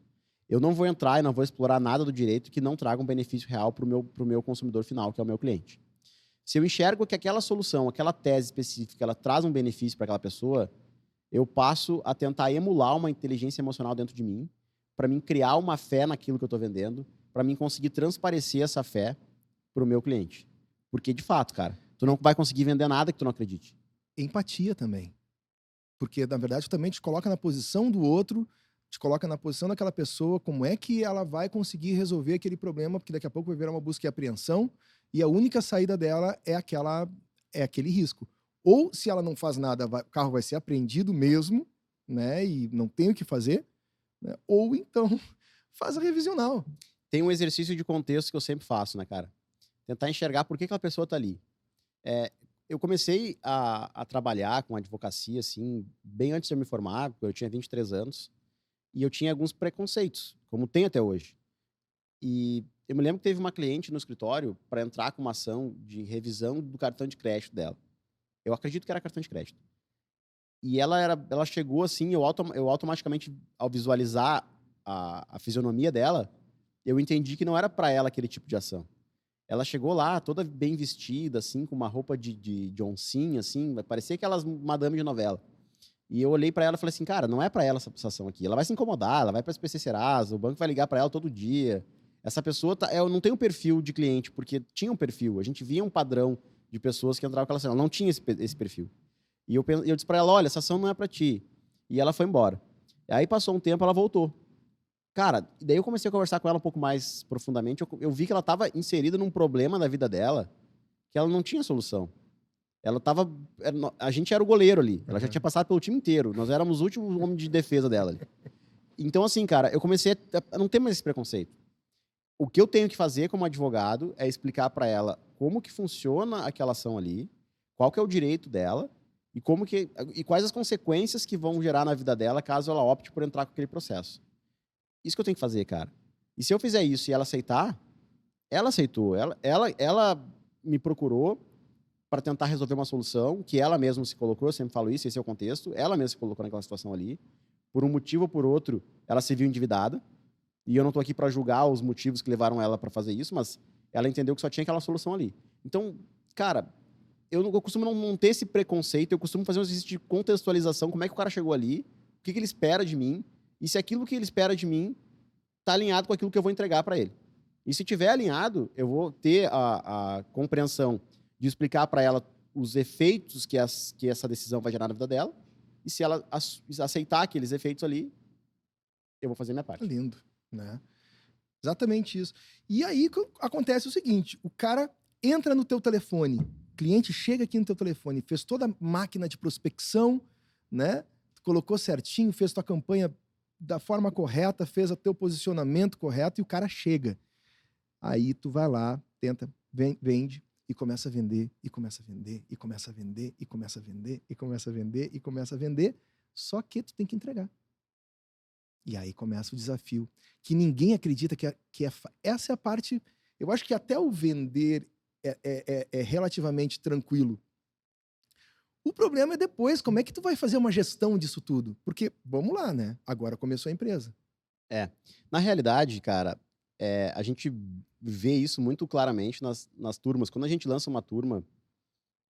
Eu não vou entrar e não vou explorar nada do direito que não traga um benefício real para o meu consumidor final, que é o meu cliente. Se eu enxergo que aquela solução, aquela tese específica, ela traz um benefício para aquela pessoa, eu passo a tentar emular uma inteligência emocional dentro de mim, para mim criar uma fé naquilo que eu estou vendendo, para mim conseguir transparecer essa fé para o meu cliente. Porque, de fato, cara, tu não vai conseguir vender nada que tu não acredite. Empatia também. Porque, na verdade, tu também te coloca na posição do outro, te coloca na posição daquela pessoa, como é que ela vai conseguir resolver aquele problema, porque daqui a pouco vai virar uma busca e apreensão, e a única saída dela é aquele risco. Ou, se ela não faz nada, o carro vai ser apreendido mesmo, né, e não tem o que fazer, né, ou então faz a revisional. Tem um exercício de contexto que eu sempre faço, né, cara? Tentar enxergar por que aquela pessoa tá ali. Eu comecei a trabalhar com advocacia, assim, bem antes de eu me formar, eu tinha 23 anos, e eu tinha alguns preconceitos, como tem até hoje. E eu me lembro que teve uma cliente no escritório para entrar com uma ação de revisão do cartão de crédito dela. Eu acredito que era cartão de crédito. E ela chegou assim, eu automaticamente, ao visualizar a fisionomia dela, eu entendi que não era para ela aquele tipo de ação. Ela chegou lá, toda bem vestida, assim, com uma roupa de oncinha, assim, parecia aquelas madame de novela. E eu olhei para ela e falei assim, cara, não é para ela essa ação aqui. Ela vai se incomodar, ela vai para SPC Serasa, o banco vai ligar para ela todo dia. Essa pessoa, eu não tenho um perfil de cliente, porque tinha um perfil. A gente via um padrão de pessoas que entravam com aquela ação. Ela não tinha esse perfil. E eu disse para ela, olha, essa ação não é para ti. E ela foi embora. Aí passou um tempo, ela voltou. Cara, daí eu comecei a conversar com ela um pouco mais profundamente. Eu vi que ela estava inserida num problema da vida dela que ela não tinha solução. Ela tava. A gente era o goleiro ali. Ela já tinha passado pelo time inteiro. Nós éramos o último homem de defesa dela ali. Então, assim, cara, eu comecei a não ter mais esse preconceito. O que eu tenho que fazer como advogado é explicar para ela como que funciona aquela ação ali, qual que é o direito dela e quais as consequências que vão gerar na vida dela caso ela opte por entrar com aquele processo. Isso que eu tenho que fazer, cara. E se eu fizer isso e ela aceitar, ela aceitou. Ela me procurou para tentar resolver uma solução que ela mesma se colocou, eu sempre falo isso, esse é o contexto, ela mesma se colocou naquela situação ali, por um motivo ou por outro, ela se viu endividada, e eu não estou aqui para julgar os motivos que levaram ela para fazer isso, mas ela entendeu que só tinha aquela solução ali. Então, cara, eu costumo não ter esse preconceito, eu costumo fazer um exercício de contextualização, como é que o cara chegou ali, o que ele espera de mim, e se aquilo que ele espera de mim está alinhado com aquilo que eu vou entregar para ele. E se tiver alinhado, eu vou ter a compreensão de explicar para ela os efeitos que essa decisão vai gerar na vida dela, e se ela aceitar aqueles efeitos ali, eu vou fazer minha parte. Lindo, né? Exatamente isso. E aí acontece o seguinte, o cara entra no teu telefone, o cliente chega aqui no teu telefone, fez toda a máquina de prospecção, né? Colocou certinho, fez tua campanha da forma correta, fez o teu posicionamento correto e o cara chega. Aí tu vai lá, tenta, vende e começa a vender, e começa a vender, e começa a vender, e começa a vender, e começa a vender, e começa a vender, só que tu tem que entregar. E aí começa o desafio, que ninguém acredita essa é a parte, eu acho que até o vender é relativamente tranquilo. O problema é depois, como é que tu vai fazer uma gestão disso tudo? Porque, vamos lá, né? Agora começou a empresa. Na realidade, cara, a gente vê isso muito claramente nas turmas. Quando a gente lança uma turma,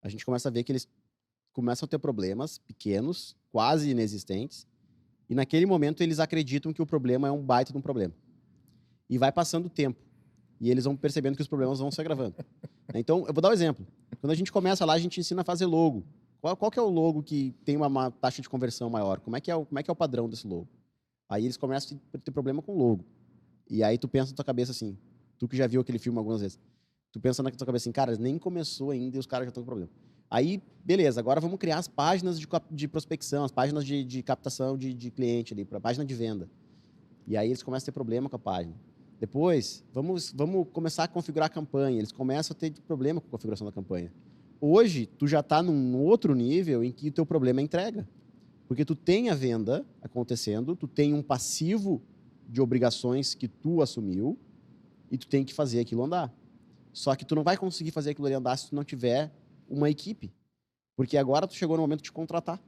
a gente começa a ver que eles começam a ter problemas pequenos, quase inexistentes, e naquele momento eles acreditam que o problema é um baita de um problema. E vai passando o tempo, e eles vão percebendo que os problemas vão se agravando. Então, eu vou dar um exemplo. Quando a gente começa lá, a gente ensina a fazer logo. Qual que é o logo que tem uma taxa de conversão maior? Como é que é o padrão desse logo? Aí eles começam a ter problema com o logo. E aí tu pensa na tua cabeça assim, tu que já viu aquele filme algumas vezes, tu pensa na tua cabeça assim, cara, nem começou ainda e os caras já estão com problema. Aí, beleza, agora vamos criar as páginas de prospecção, as páginas de captação de cliente ali, para a página de venda. E aí eles começam a ter problema com a página. Depois, vamos começar a configurar a campanha. Eles começam a ter problema com a configuração da campanha. Hoje, tu já está num outro nível em que o teu problema é entrega. Porque tu tem a venda acontecendo, tu tem um passivo de obrigações que tu assumiu e tu tem que fazer aquilo andar. Só que tu não vai conseguir fazer aquilo ali andar se tu não tiver uma equipe. Porque agora tu chegou no momento de contratar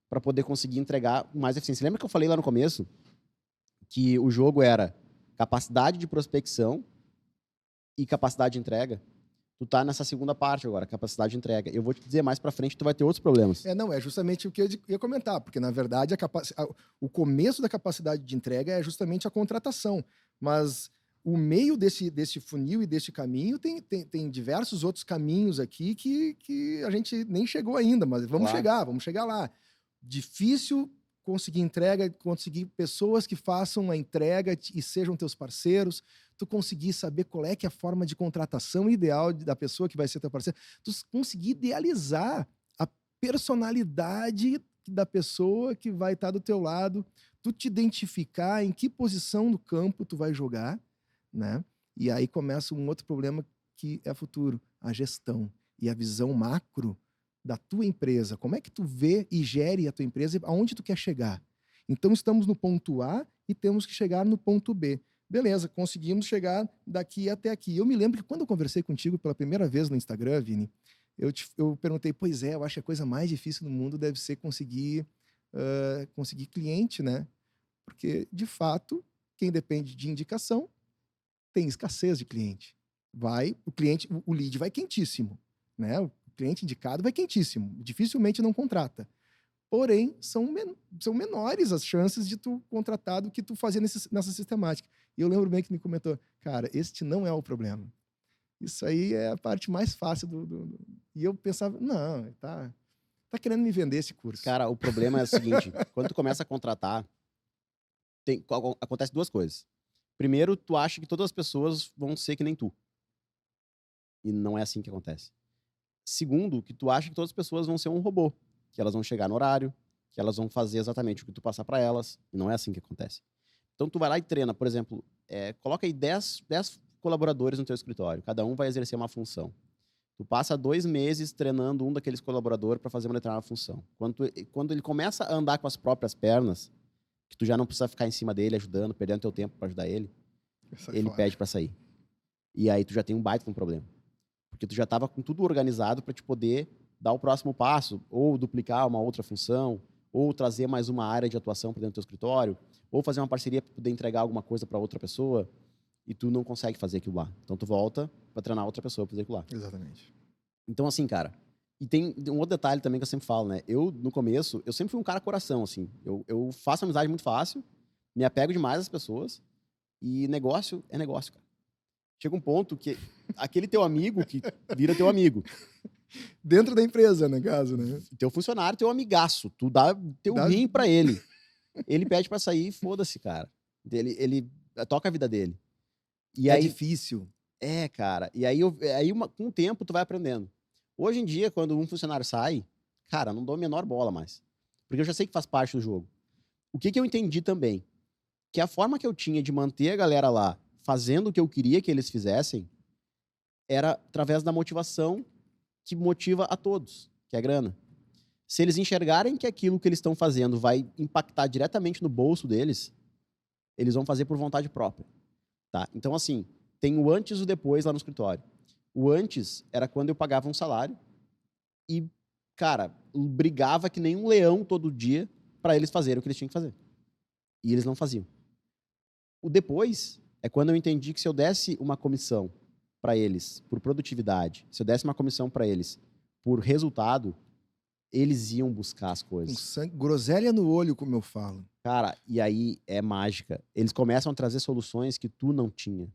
para poder conseguir entregar mais eficiência. Lembra que eu falei lá no começo que o jogo era capacidade de prospecção e capacidade de entrega? Tu tá nessa segunda parte agora, capacidade de entrega. Eu vou te dizer mais para frente, tu vai ter outros problemas. Não, é justamente o que eu ia comentar, porque na verdade o começo da capacidade de entrega é justamente a contratação, mas o meio desse funil e desse caminho tem diversos outros caminhos aqui que a gente nem chegou ainda, mas vamos chegar lá. Difícil conseguir entrega, conseguir pessoas que façam a entrega e sejam teus parceiros, tu conseguir saber qual é que é a forma de contratação ideal da pessoa que vai ser teu parceiro, tu conseguir idealizar a personalidade da pessoa que vai estar do teu lado, tu te identificar em que posição no campo tu vai jogar, né? E aí começa um outro problema que é futuro, a gestão e a visão macro da tua empresa. Como é que tu vê e gere a tua empresa e aonde tu quer chegar? Então estamos no ponto A e temos que chegar no ponto B. Beleza, conseguimos chegar daqui até aqui. Eu me lembro que quando eu conversei contigo pela primeira vez no Instagram, Vini, eu perguntei, pois é, eu acho que a coisa mais difícil no mundo deve ser conseguir cliente, né? Porque, de fato, quem depende de indicação tem escassez de cliente. O lead vai quentíssimo, né? O cliente indicado vai quentíssimo, dificilmente não contrata. Porém, são menores as chances de tu contratar do que tu fazer nessa sistemática. E eu lembro bem que me comentou, cara, este não é o problema. Isso aí é a parte mais fácil E eu pensava, não, tá querendo me vender esse curso. Cara, o problema é o seguinte, quando tu começa a contratar, acontece duas coisas. Primeiro, tu acha que todas as pessoas vão ser que nem tu. E não é assim que acontece. Segundo, que tu acha que todas as pessoas vão ser um robô. Que elas vão chegar no horário, que elas vão fazer exatamente o que tu passar para elas. E não é assim que acontece. Então, tu vai lá e treina. Por exemplo, coloca aí 10 colaboradores no teu escritório. Cada um vai exercer uma função. Tu passa 2 meses treinando um daqueles colaboradores para fazer uma determinada função. Quando ele começa a andar com as próprias pernas, que tu já não precisa ficar em cima dele ajudando, perdendo teu tempo para ajudar ele, ele pede para sair. E aí tu já tem um baita com problema. Porque tu já estava com tudo organizado para te poder dar o próximo passo, ou duplicar uma outra função, ou trazer mais uma área de atuação para dentro do teu escritório, ou fazer uma parceria para poder entregar alguma coisa para outra pessoa, e tu não consegue fazer aquilo lá. Então tu volta para treinar outra pessoa para fazer aquilo lá. Exatamente. Então assim, cara, e tem um outro detalhe também que eu sempre falo, né? Eu, no começo, eu sempre fui um cara coração, assim. Eu faço amizade muito fácil, me apego demais às pessoas, e negócio é negócio, cara. Chega um ponto que aquele teu amigo que vira teu amigo. Dentro da empresa, no caso, né? Teu funcionário, teu amigaço. Tu dá teu rim pra ele. Ele pede pra sair, foda-se, cara. Ele toca a vida dele. E é aí, difícil. cara. E aí, com o tempo, tu vai aprendendo. Hoje em dia, quando um funcionário sai, cara, não dou a menor bola mais. Porque eu já sei que faz parte do jogo. O que eu entendi também? Que a forma que eu tinha de manter a galera lá fazendo o que eu queria que eles fizessem era através da motivação que motiva a todos, que é a grana. Se eles enxergarem que aquilo que eles estão fazendo vai impactar diretamente no bolso deles, eles vão fazer por vontade própria, tá? Então, assim, tem o antes e o depois lá no escritório. O antes era quando eu pagava um salário e, cara, brigava que nem um leão todo dia para eles fazerem o que eles tinham que fazer. E eles não faziam. O depois é quando eu entendi que se eu desse uma comissão para eles por produtividade, se eu desse uma comissão para eles por resultado, eles iam buscar as Com coisas. sangue, groselha no olho, como eu falo. Cara, e aí é mágica. Eles começam a trazer soluções que tu não tinha.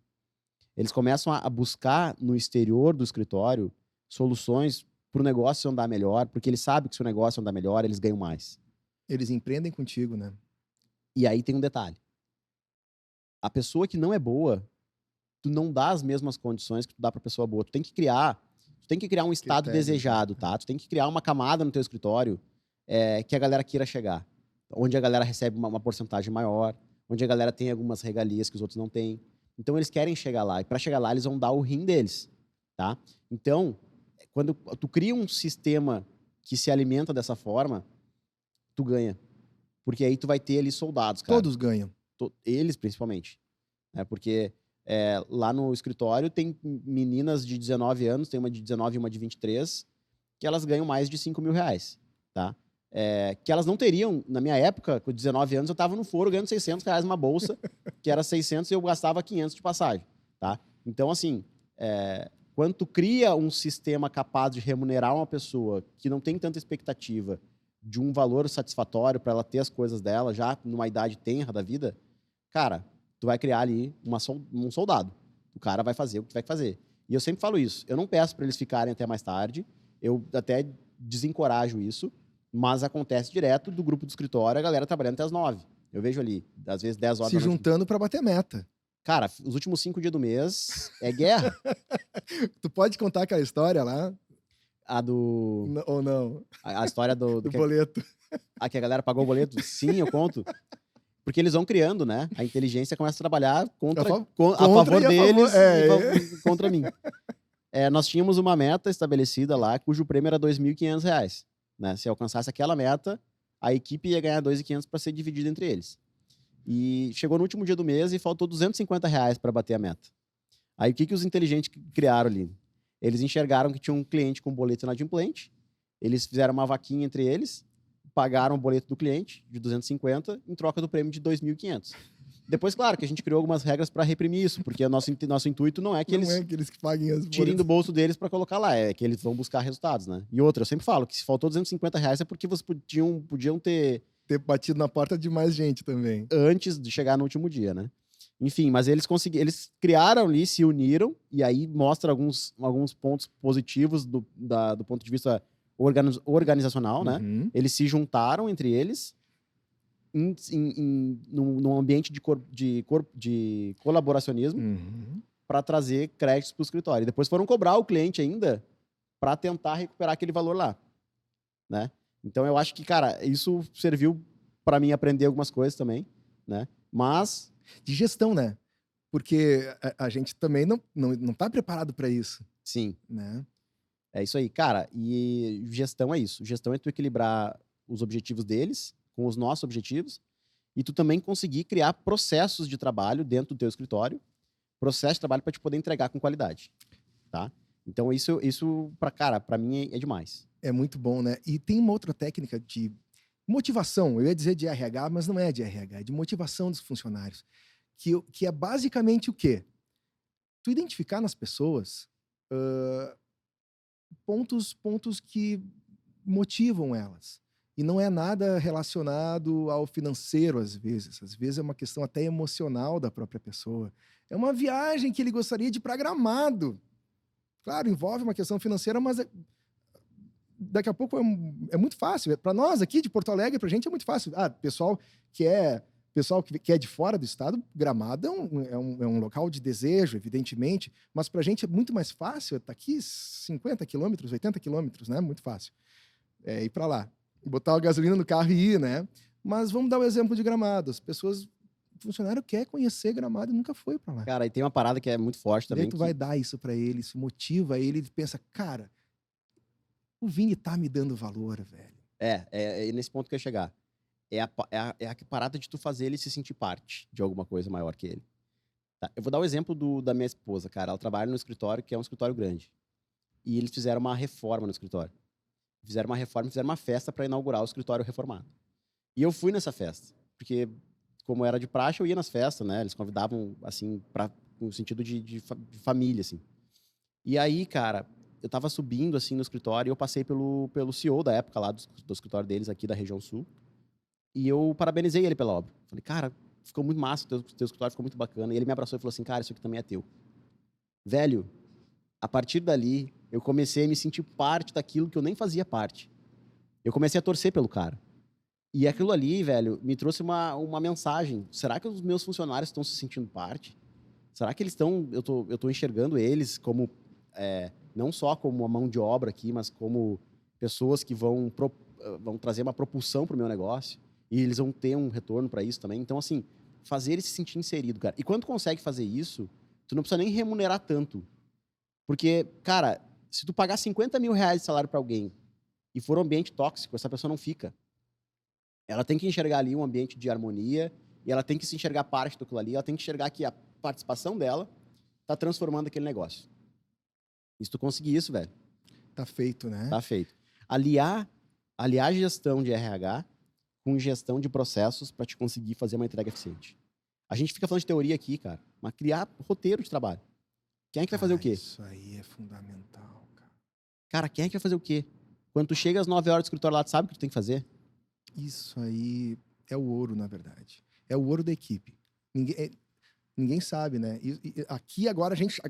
Eles começam a buscar no exterior do escritório soluções para o negócio andar melhor, porque eles sabem que se o negócio andar melhor, eles ganham mais. Eles empreendem contigo, né? E aí tem um detalhe. A pessoa que não é boa, tu não dá as mesmas condições que tu dá para pessoa boa. Tu tem que criar um estado Critérios, desejado, né? tá? Tu tem que criar uma camada no teu escritório que a galera queira chegar. Onde a galera recebe uma porcentagem maior, onde a galera tem algumas regalias que os outros não têm. Então, eles querem chegar lá. E para chegar lá, eles vão dar o rim deles, tá? Então, quando tu cria um sistema que se alimenta dessa forma, tu ganha. Porque aí tu vai ter ali soldados, cara. Todos ganham. Eles, principalmente. Porque lá no escritório tem meninas de 19 anos, tem uma de 19 e uma de 23, que elas ganham mais de 5 mil reais, tá? Que elas não teriam, na minha época, com 19 anos, eu estava no foro ganhando 600 reais uma bolsa, que era 600 e eu gastava 500 de passagem, tá? Então, assim, quando tu cria um sistema capaz de remunerar uma pessoa que não tem tanta expectativa de um valor satisfatório para ela ter as coisas dela, já numa idade tenra da vida, cara, tu vai criar ali um soldado. O cara vai fazer o que tu vai fazer. E eu sempre falo isso. Eu não peço para eles ficarem até mais tarde, eu até desencorajo isso, mas acontece direto do grupo do escritório, a galera trabalhando até as 9. Eu vejo ali, às vezes 10 horas Se da noite. juntando para bater meta. Cara, os últimos 5 dias do mês é guerra. Tu pode contar aquela história lá? A do... Ou não? A história do Do boleto. A que a galera pagou o boleto? Sim, eu conto. Porque eles vão criando, né? A inteligência começa a trabalhar a favor deles e contra mim. Nós tínhamos uma meta estabelecida lá, cujo prêmio era R$ 2.500. Né? Se alcançasse aquela meta, a equipe ia ganhar R$ 2.500 para ser dividida entre eles. E chegou no último dia do mês e faltou R$ 250 para bater a meta. Aí o que os inteligentes criaram ali? Eles enxergaram que tinha um cliente com boleto inadimplente, eles fizeram uma vaquinha entre eles, pagaram o boleto do cliente de 250 em troca do prêmio de 2.500. Depois, claro, que a gente criou algumas regras para reprimir isso, porque o nosso intuito não é que eles que paguem as tirem do bolso deles para colocar lá, é que eles vão buscar resultados, né? E outra, eu sempre falo que se faltou R$ 250 é porque vocês podiam ter batido na porta de mais gente também. Antes de chegar no último dia, né? Enfim, mas eles criaram ali, se uniram, e aí mostra alguns pontos positivos do ponto de vista organizacional, né? Eles se juntaram entre eles num ambiente de colaboracionismo para trazer créditos para o escritório. E depois foram cobrar o cliente ainda para tentar recuperar aquele valor lá, né? Então eu acho que, cara, isso serviu para mim aprender algumas coisas também, né? Mas de gestão, né? Porque a gente também não tá preparado para isso. Sim. Né? É isso aí, cara. E gestão é isso. Gestão é tu equilibrar os objetivos deles com os nossos objetivos e tu também conseguir criar processos de trabalho dentro do teu escritório, processo de trabalho para te poder entregar com qualidade, tá? Então, isso pra mim é demais. É muito bom, né? E tem uma outra técnica de motivação, eu ia dizer de RH, mas não é de RH, é de motivação dos funcionários, que é basicamente o quê? Tu identificar nas pessoas pontos que motivam elas. E não é nada relacionado ao financeiro, às vezes. Às vezes é uma questão até emocional da própria pessoa. É uma viagem que ele gostaria de ir para Gramado. Claro, envolve uma questão financeira, mas daqui a pouco é muito fácil. Para nós aqui de Porto Alegre, para a gente é muito fácil. Pessoal que é de fora do estado, Gramado é um local de desejo, evidentemente, mas para a gente é muito mais fácil. Tá aqui 50 quilômetros, 80 quilômetros, né? Muito fácil. Ir para lá, botar a gasolina no carro e ir, né? Mas vamos dar o exemplo de Gramado. As pessoas, o funcionário quer conhecer Gramado e nunca foi para lá. Cara, e tem uma parada que é muito forte E aí também. tu vai dar isso para ele, isso motiva ele, ele pensa, cara, o Vini tá me dando valor, velho. É nesse ponto que eu ia chegar. É a parada de tu fazer ele se sentir parte de alguma coisa maior que ele. Tá? Eu vou dar o exemplo da minha esposa, cara. Ela trabalha no escritório, que é um escritório grande. E eles fizeram uma reforma no escritório. Fizeram uma festa para inaugurar o escritório reformado. E eu fui nessa festa, porque, como era de praxe, eu ia nas festas, né? Eles convidavam, assim, no sentido de família, assim. E aí, cara, eu tava subindo, assim, no escritório e eu passei pelo CEO da época lá, do escritório deles aqui da região sul. E eu parabenizei ele pela obra. Falei, cara, ficou muito massa, teu escritório ficou muito bacana. E ele me abraçou e falou assim, cara, isso aqui também é teu. Velho, a partir dali, eu comecei a me sentir parte daquilo que eu nem fazia parte. Eu comecei a torcer pelo cara. E aquilo ali, velho, me trouxe uma mensagem. Será que os meus funcionários estão se sentindo parte? Será que eles estão... Eu tô enxergando eles como... não só como uma mão de obra aqui, mas como pessoas que vão trazer uma propulsão pro meu negócio. E eles vão ter um retorno para isso também. Então, assim, fazer ele se sentir inserido, cara. E quando tu consegue fazer isso, tu não precisa nem remunerar tanto. Porque, cara, se tu pagar 50 mil reais de salário para alguém e for um ambiente tóxico, essa pessoa não fica. Ela tem que enxergar ali um ambiente de harmonia e ela tem que se enxergar parte daquilo ali. Ela tem que enxergar que a participação dela tá transformando aquele negócio. E se tu conseguir isso, velho... Tá feito, né? Tá feito. Aliar gestão de RH com gestão de processos para te conseguir fazer uma entrega eficiente. A gente fica falando de teoria aqui, cara, mas criar roteiro de trabalho. Quem é que vai fazer o quê? Isso aí é fundamental, cara. Cara, quem é que vai fazer o quê? Quando tu chega às 9 horas do escritório lá, tu sabe o que tu tem que fazer? Isso aí é o ouro, na verdade. É o ouro da equipe. Ninguém sabe, né? E aqui agora a gente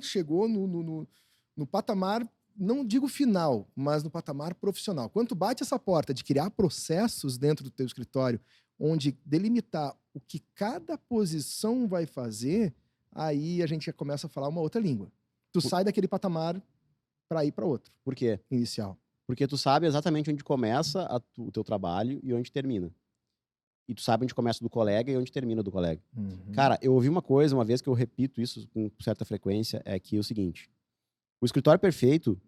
chegou no patamar, não digo final, mas no patamar profissional. Quando tu bate essa porta de criar processos dentro do teu escritório, onde delimitar o que cada posição vai fazer, aí a gente já começa a falar uma outra língua. Tu sai daquele patamar para ir para outro. Por quê? Inicial. Porque tu sabe exatamente onde começa o teu trabalho e onde termina. E tu sabe onde começa do colega e onde termina do colega. Uhum. Cara, eu ouvi uma coisa, uma vez que eu repito isso com certa frequência, é que é o seguinte: o escritório perfeito,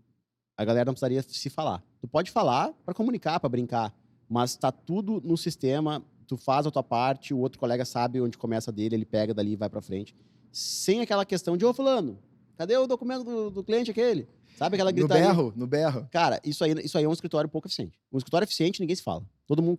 a galera não precisaria se falar. Tu pode falar para comunicar, para brincar, mas tá tudo no sistema, tu faz a tua parte, o outro colega sabe onde começa dele, ele pega dali e vai para frente. Sem aquela questão de, ô fulano, cadê o documento do cliente aquele? Sabe aquela gritaria? No berro. Cara, isso aí é um escritório pouco eficiente. Um escritório eficiente, ninguém se fala. Todo mundo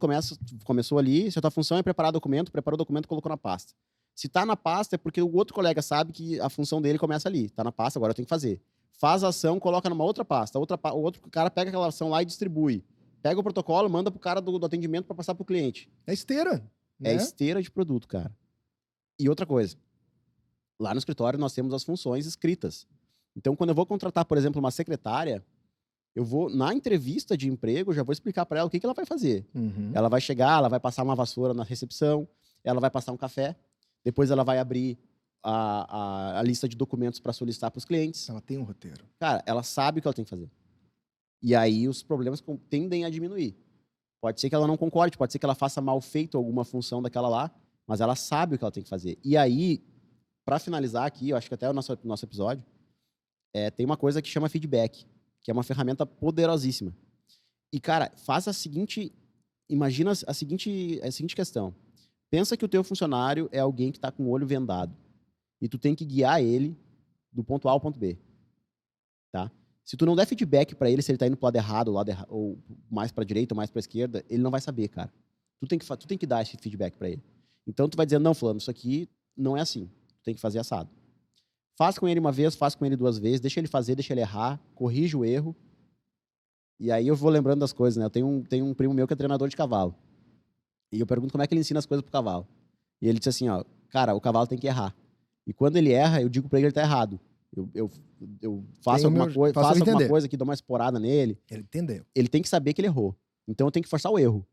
começou ali, se a tua função é preparar documento, preparou o documento, colocou na pasta. Se tá na pasta é porque o outro colega sabe que a função dele começa ali. Tá na pasta, agora eu tenho que fazer. Faz a ação, coloca numa outra pasta. O outro cara pega aquela ação lá e distribui. Pega o protocolo, manda pro cara do atendimento para passar pro cliente. É esteira. É né? esteira de produto, cara. E outra coisa. Lá no escritório nós temos as funções escritas. Então, quando eu vou contratar, por exemplo, uma secretária, eu vou, na entrevista de emprego, já vou explicar para ela o que ela vai fazer. Uhum. Ela vai chegar, ela vai passar uma vassoura na recepção, ela vai passar um café, depois ela vai abrir a lista de documentos para solicitar para os clientes. Ela tem um roteiro. Cara, ela sabe o que ela tem que fazer. E aí os problemas tendem a diminuir. Pode ser que ela não concorde, pode ser que ela faça mal feito alguma função daquela lá, mas ela sabe o que ela tem que fazer. E aí, para finalizar aqui, eu acho que até o nosso episódio, tem uma coisa que chama feedback, que é uma ferramenta poderosíssima. E, cara, imagina a seguinte questão. Pensa que o teu funcionário é alguém que está com o olho vendado e tu tem que guiar ele do ponto A ao ponto B. tá? Se tu não der feedback pra ele, se ele tá indo pro lado errado, ou mais pra direita ou mais pra esquerda, ele não vai saber, cara. Tu tem que dar esse feedback pra ele. Então tu vai dizer, não, fulano, isso aqui não é assim. Tu tem que fazer assado. Faz com ele uma vez, faz com ele 2 vezes, deixa ele fazer, deixa ele errar, corrige o erro. E aí eu vou lembrando das coisas, né? Eu tenho um primo meu que é treinador de cavalo. E eu pergunto como é que ele ensina as coisas pro cavalo. E ele disse assim, ó, cara, o cavalo tem que errar. E quando ele erra, eu digo pra ele que ele tá errado. Eu faço alguma coisa, faço alguma coisa que dou uma esporada nele. Ele entendeu. Ele tem que saber que ele errou. Então eu tenho que forçar o erro,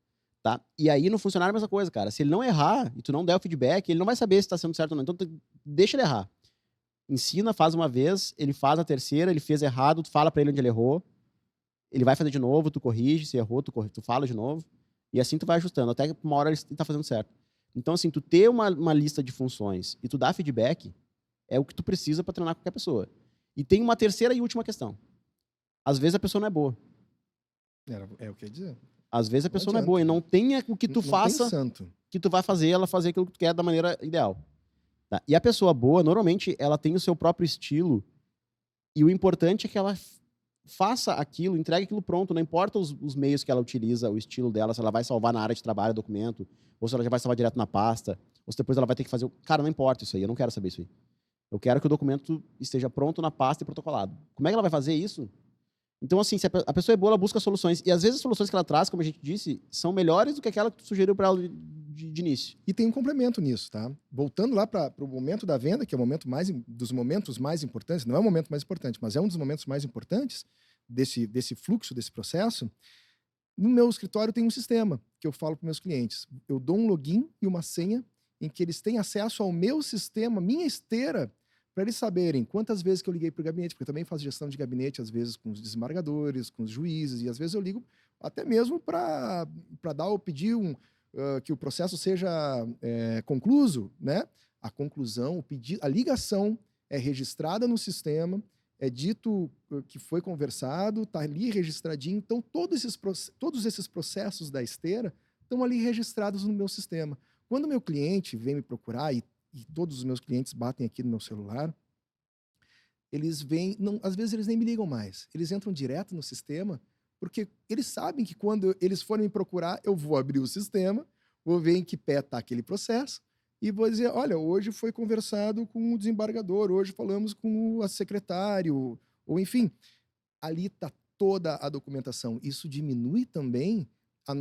tá? E aí no funcionário é a mesma coisa, cara. Se ele não errar e tu não der o feedback, ele não vai saber se tá sendo certo ou não. Então deixa ele errar. Ensina, faz uma vez, ele faz a terceira, ele fez errado, tu fala pra ele onde ele errou. Ele vai fazer de novo, tu corrige, se errou, tu fala de novo. E assim tu vai ajustando, até que uma hora ele tá fazendo certo. Então assim, tu ter uma lista de funções e tu dar feedback é o que tu precisa pra treinar qualquer pessoa. E tem uma terceira e última questão. Às vezes a pessoa não é boa. É o que eu ia dizer. Às vezes a pessoa não é boa e não tem o que tu faça, que tu vai fazer ela fazer aquilo que tu quer da maneira ideal. Tá? E a pessoa boa, normalmente, ela tem o seu próprio estilo e o importante é que ela faça aquilo, entregue aquilo pronto, não importa os meios que ela utiliza, o estilo dela, se ela vai salvar na área de trabalho, documento, ou se ela já vai salvar direto na pasta, ou se depois ela vai ter que fazer... Cara, não importa isso aí, eu não quero saber isso aí. Eu quero que o documento esteja pronto na pasta e protocolado. Como é que ela vai fazer isso? Então, assim, se a pessoa é boa, ela busca soluções. E às vezes as soluções que ela traz, como a gente disse, são melhores do que aquela que tu sugeriu para ela de início. E tem um complemento nisso, tá? Voltando lá para o momento da venda, que é o momento dos momentos mais importantes, não é o momento mais importante, mas é um dos momentos mais importantes desse fluxo, desse processo. No meu escritório tem um sistema que eu falo para meus clientes. Eu dou um login e uma senha em que eles têm acesso ao meu sistema, minha esteira, para eles saberem quantas vezes que eu liguei para o gabinete, porque eu também faço gestão de gabinete, às vezes com os desembargadores, com os juízes, e às vezes eu ligo até mesmo para dar ou pedir que o processo seja concluso, né? A conclusão, a ligação é registrada no sistema, é dito que foi conversado, está ali registradinho. Então, todos esses processos da esteira estão ali registrados no meu sistema. Quando o meu cliente vem me procurar, e todos os meus clientes batem aqui no meu celular, eles vêm, às vezes eles nem me ligam mais, eles entram direto no sistema, porque eles sabem que quando eles forem me procurar, eu vou abrir o sistema, vou ver em que pé está aquele processo, e vou dizer, olha, hoje foi conversado com o desembargador, hoje falamos com o secretário, ou enfim, ali está toda a documentação. Isso diminui também o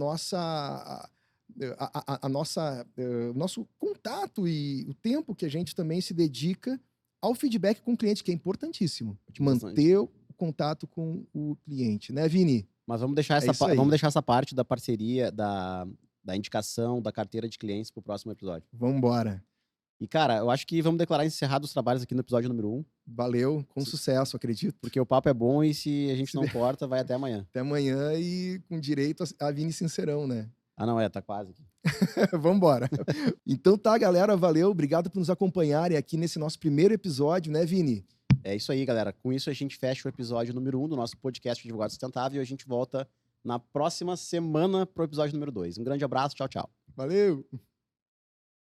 nosso contato e o tempo que a gente também se dedica ao feedback com o cliente, que é importantíssimo. Manter o contato com o cliente, né, Vini? Mas vamos deixar essa parte da parceria, da indicação, da carteira de clientes pro próximo episódio. Vamos embora. E, cara, eu acho que vamos declarar encerrados os trabalhos aqui no episódio número 1. Valeu, com sucesso, acredito. Porque o papo é bom e se a gente não corta, vai até amanhã. Até amanhã e com direito a Vini Sincerão, né? Ah, não, tá quase aqui. Vamos embora. Então tá, galera, valeu, obrigado por nos acompanharem aqui nesse nosso primeiro episódio, né, Vini? É isso aí, galera. Com isso a gente fecha o episódio número 1 do nosso podcast Advogado Sustentável e a gente volta na próxima semana pro episódio número 2. Um grande abraço, tchau, tchau. Valeu!